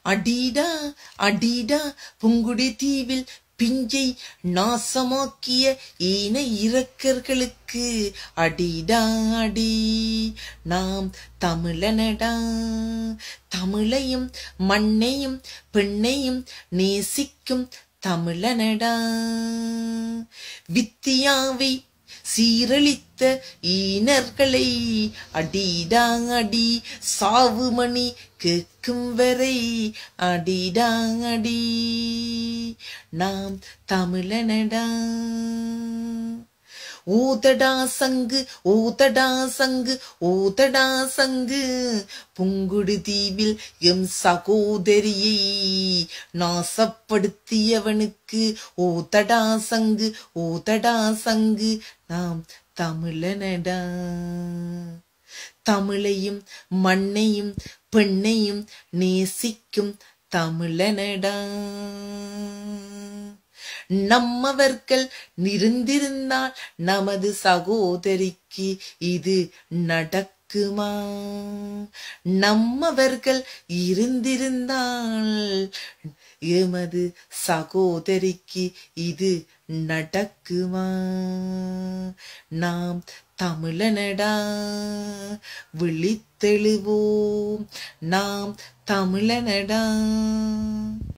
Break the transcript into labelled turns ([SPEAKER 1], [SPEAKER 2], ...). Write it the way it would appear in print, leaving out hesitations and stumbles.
[SPEAKER 1] அடீடா அடீடா புங்குடி தீவில் பிஞ்சை நாசமாக்கிய ஈன இரக்கர்களுக்கு அடீடா அடி. நாம் தமிழனடா, தமிழையும் மண்ணையும் பெண்ணையும் நேசிக்கும் தமிழனடா. வித்தியாவை சீரழித்த ஈனர்களை அடீடா அடி. சாவுமணி கேட்கும் வரை அடீடா அடி. நாம் தமிழனடா. ஊதடா சங்கு ஊதடா சங்கு ஊதடா சங்கு புங்குடு தீவில் எம் சகோதரியை நாசப்படுத்தியவனுக்கு ஊதடா சங்கு ஊதடா சங்கு. நாம் தமிழனடா. தமிழையும் மண்ணையும் பெண்ணையும் நேசிக்கும் தமிழனடா. நம்மவர்கள் இருந்திருந்தால் நமது சகோதரிக்கு இது நடக்குமா? நம்மவர்கள் இருந்திருந்தால் எமது சகோதரிக்கு இது நடக்குமா? நாம் தமிழனடா, விழித்தெழுவோம். நாம் தமிழனடா.